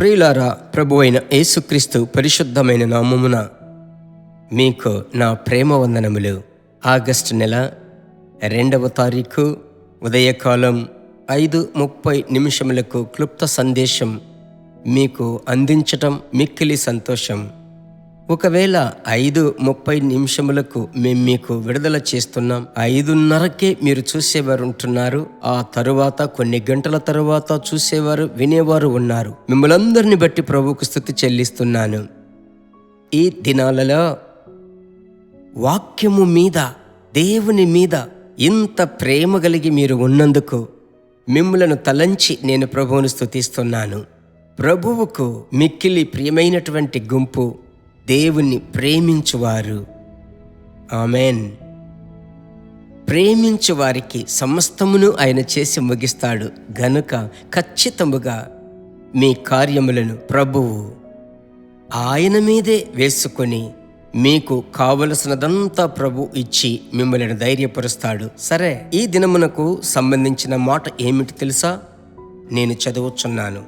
ప్రియులారా, ప్రభువైన యేసుక్రీస్తు పరిశుద్ధమైన నామమున మీకు నా ప్రేమ వందనములు. ఆగస్టు నెల 2వ తారీఖు ఉదయకాలం 5:30 క్లుప్త సందేశం మీకు అందించటం మిక్కిలి సంతోషం. ఒకవేళ 5:30 మేము మీకు విడుదల చేస్తున్నాం, 5:30కే మీరు చూసేవారు ఉంటున్నారు. ఆ తరువాత కొన్ని గంటల తరువాత చూసేవారు, వినేవారు ఉన్నారు. మిమ్మల్ందరిని బట్టి ప్రభువుకు స్తుతి చెల్లిస్తున్నాను. ఈ దినాలలో వాక్యము మీద, దేవుని మీద ఇంత ప్రేమ కలిగి మీరు ఉన్నందుకు మిమ్మలను తలంచి నేను ప్రభువును స్తుతిస్తున్నాను. ప్రభువుకు మిక్కిలి ప్రియమైనటువంటి గుంపు దేవుణ్ణి ప్రేమించువారు. ఆమెన్. ప్రేమించు వారికి సమస్తమును ఆయన చేసి ముగిస్తాడు గనుక ఖచ్చితముగా మీ కార్యములను ప్రభువు ఆయన మీదే వేసుకొని మీకు కావలసినదంతా ప్రభు ఇచ్చి మిమ్మల్ని ధైర్యపరుస్తాడు. సరే, ఈ దినమునకు సంబంధించిన మాట ఏమిటి తెలుసా? నేను చదువుచున్నాను.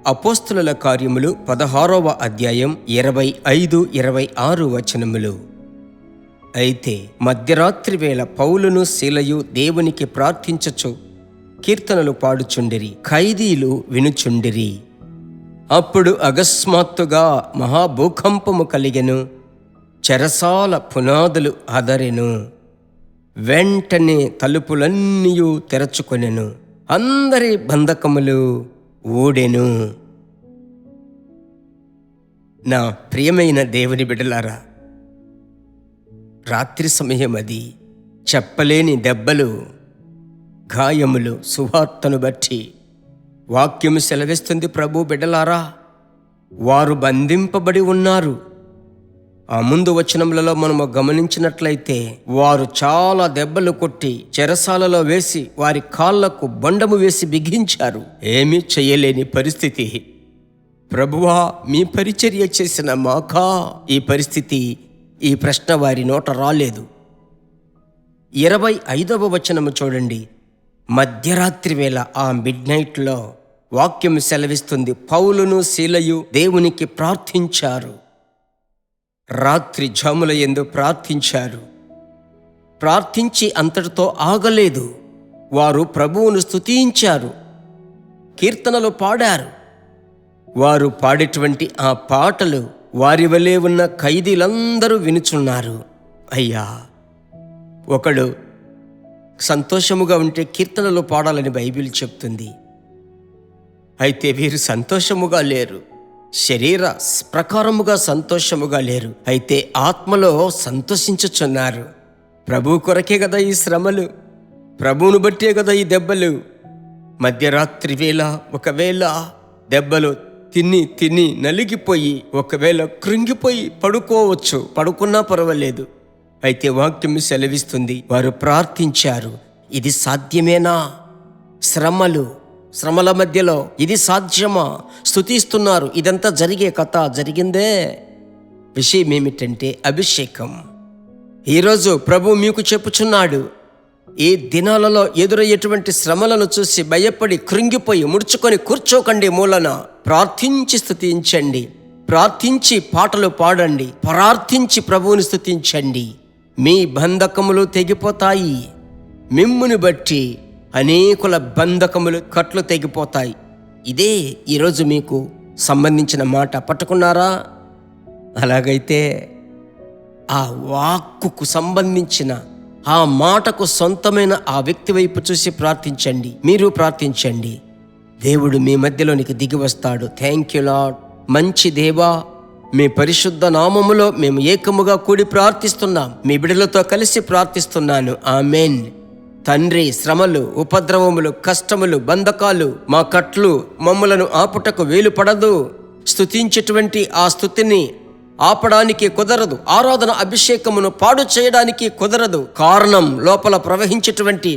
అపోస్తుల కార్యములు 16వ అధ్యాయం 25-26 వచనములు. అయితే మధ్యరాత్రి వేళ పౌలును శీలయు దేవునికి ప్రార్థించచ్చు కీర్తనలు పాడుచుండిరి, ఖైదీలు వినుచుండిరి. అప్పుడు అకస్మాత్తుగా మహాభూకంపము కలిగెను, చెరసాల పునాదులు అదరెను. వెంటనే తలుపులన్నీయు తెరచుకొనెను, అందరి బంధకములు ఊడెను. నా ప్రియమైన దేవుని బిడ్డలారా, రాత్రి సమయం అది. చెప్పలేని దెబ్బలు, గాయములు సువార్తను బట్టి వాక్యము సెలవిస్తుంది. ప్రభు బిడ్డలారా, వారు బంధింపబడి ఉన్నారు. ఆ ముందు వచనములలో మనము గమనించినట్లయితే వారు చాలా దెబ్బలు కొట్టి చెరసాలలో వేసి వారి కాళ్లకు బండము వేసి బిగించారు. ఏమీ చేయలేని పరిస్థితి. ప్రభువా, మీ పరిచర్య చేసిన మాకా ఈ పరిస్థితి, ఈ ప్రశ్న వారి నోట రాలేదు. 25వ వచనము చూడండి. మధ్యరాత్రి వేళ, ఆ మిడ్ నైట్లో వాక్యం సెలవిస్తుంది, పౌలును శీలయు దేవునికి ప్రార్థించారు. రాత్రి జాముల యందు ప్రార్థించారు. ప్రార్థించి అంతటితో ఆగలేదు. వారు ప్రభువును స్తుతించారు, కీర్తనలు పాడారు. వారు పాడేటువంటి ఆ పాటలు వారి వలె ఉన్న ఖైదీలందరూ వినుచున్నారు. అయ్యా, ఒకడు సంతోషముగా ఉంటే కీర్తనలు పాడాలని బైబిల్ చెప్తుంది. అయితే వీరు సంతోషముగా లేరు, శరీర ప్రకారముగా సంతోషముగా లేరు, అయితే ఆత్మలో సంతోషించుచున్నారు. ప్రభు కొరకే కదా ఈ శ్రమలు, ప్రభువును బట్టే కదా ఈ దెబ్బలు. మధ్యరాత్రి వేళ ఒకవేళ దెబ్బలు తిని నలిగిపోయి ఒకవేళ కృంగిపోయి పడుకోవచ్చు, పడుకున్నా పర్వాలేదు. అయితే వాక్యం సెలవిస్తుంది, వారు ప్రార్థించారు. ఇది సాధ్యమేనా? శ్రమల మధ్యలో ఇది సాధ్యమా? స్తుతిస్తున్నారు. ఇదంతా జరిగే కథ జరిగిందే. విషయం ఏమిటంటే అభిషేకం. ఈరోజు ప్రభు మీకు చెప్పుచున్నాడు, ఈ దినాలలో ఎదురయ్యేటువంటి శ్రమలను చూసి భయపడి కృంగిపోయి ముడుచుకొని కూర్చోకండి. మూలన ప్రార్థించి స్తుతించండి, ప్రార్థించి పాటలు పాడండి, ప్రార్థించి ప్రభువుని స్తుతించండి. మీ బంధకములు తెగిపోతాయి. మిమ్ముని బట్టి అనేకుల బంధకములు, కట్లు తెగిపోతాయి. ఇదే ఈరోజు మీకు సంబంధించిన మాట. పట్టుకున్నారా? అలాగైతే ఆ వాక్కుకు సంబంధించిన, ఆ మాటకు సొంతమైన ఆ వ్యక్తి వైపు చూసి ప్రార్థించండి. మీరు ప్రార్థించండి, దేవుడు మీ మధ్యలోనికి దిగి వస్తాడు. Thank you lord. మంచి దేవా, మీ పరిశుద్ధ నామములో మేము ఏకముగా కూడి ప్రార్థిస్తున్నాం. మీ బిడ్డలతో కలిసి ప్రార్థిస్తున్నాను. ఆమెన్. తండ్రి, శ్రమలు, ఉపద్రవములు, కష్టములు, బంధకాలు, మా కట్లు మమ్ములను ఆపుటకు వీలు పడదు. స్తుతించేటువంటి ఆ స్తుతిని ఆపడానికి కుదరదు. ఆరాధన అభిషేకమును పాడు చేయడానికి కుదరదు. కారణం, లోపల ప్రవహించేటువంటి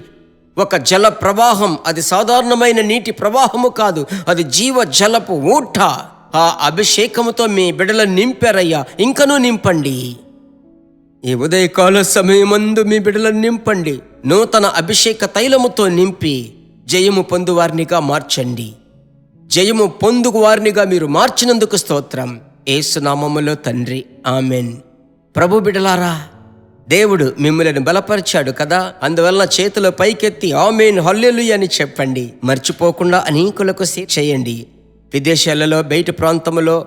ఒక జల ప్రవాహం. అది సాధారణమైన నీటి ప్రవాహము కాదు, అది జీవ జలపు ఊట. ఆ అభిషేకముతో మీ బిడ్డలను నింపారయ్యా, ఇంకనూ నింపండి. ఈ ఉదయకాల సమయమందు మీ బిడ్డలను నింపండి. నూతన అభిషేక తైలముతో నింపి జయము పొందువారినిగా మార్చండి. జయము పొందుకు వారినిగా మీరు మార్చినందుకు స్తోత్రం. యేసు నామములో తండ్రి, ఆమెన్. ప్రభు బిడ్డలారా, దేవుడు మిమ్మల్ని బలపరిచాడు కదా, అందువలన చేతులు పైకెత్తి ఆమేన్ హల్లెలూయా అని చెప్పండి. మర్చిపోకుండా అనేకులకు షేర్ చేయండి. విదేశాలలో, బయట ప్రాంతంలో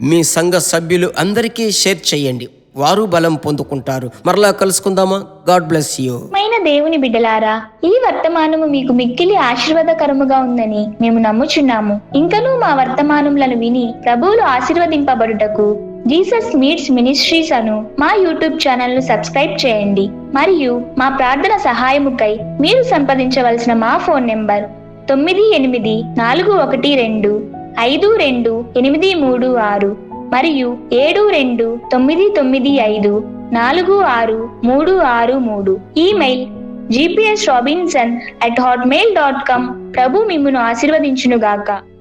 మీ సంఘ సభ్యులు అందరికీ షేర్ చేయండి. వారు బలం పొందుకుంటారు. మరలా కలుసుకుందామా? God bless you. దేవుని బిడ్డలారా, ఈ వర్తమానము మీకు మిక్కిలి ఆశీర్వాదకరముగా ఉందని మేము నమ్ముచున్నాము. ఇంకనూ మా వర్తమానములను విని ప్రభువులు ఆశీర్వదింపబడుటకు జీసస్ మీట్స్ మినిస్ట్రీస్ అను మా యూట్యూబ్ ఛానల్ ను సబ్స్క్రైబ్ చేయండి. మరియు మా ప్రార్థన సహాయముకై మీరు సంప్రదించవలసిన మా ఫోన్ నెంబర్ 9842528336 మరియు 7299546363. Email gpsrobinson@hotmail.com. ప్రభు మిమ్మును ఆశీర్వదించునుగాక.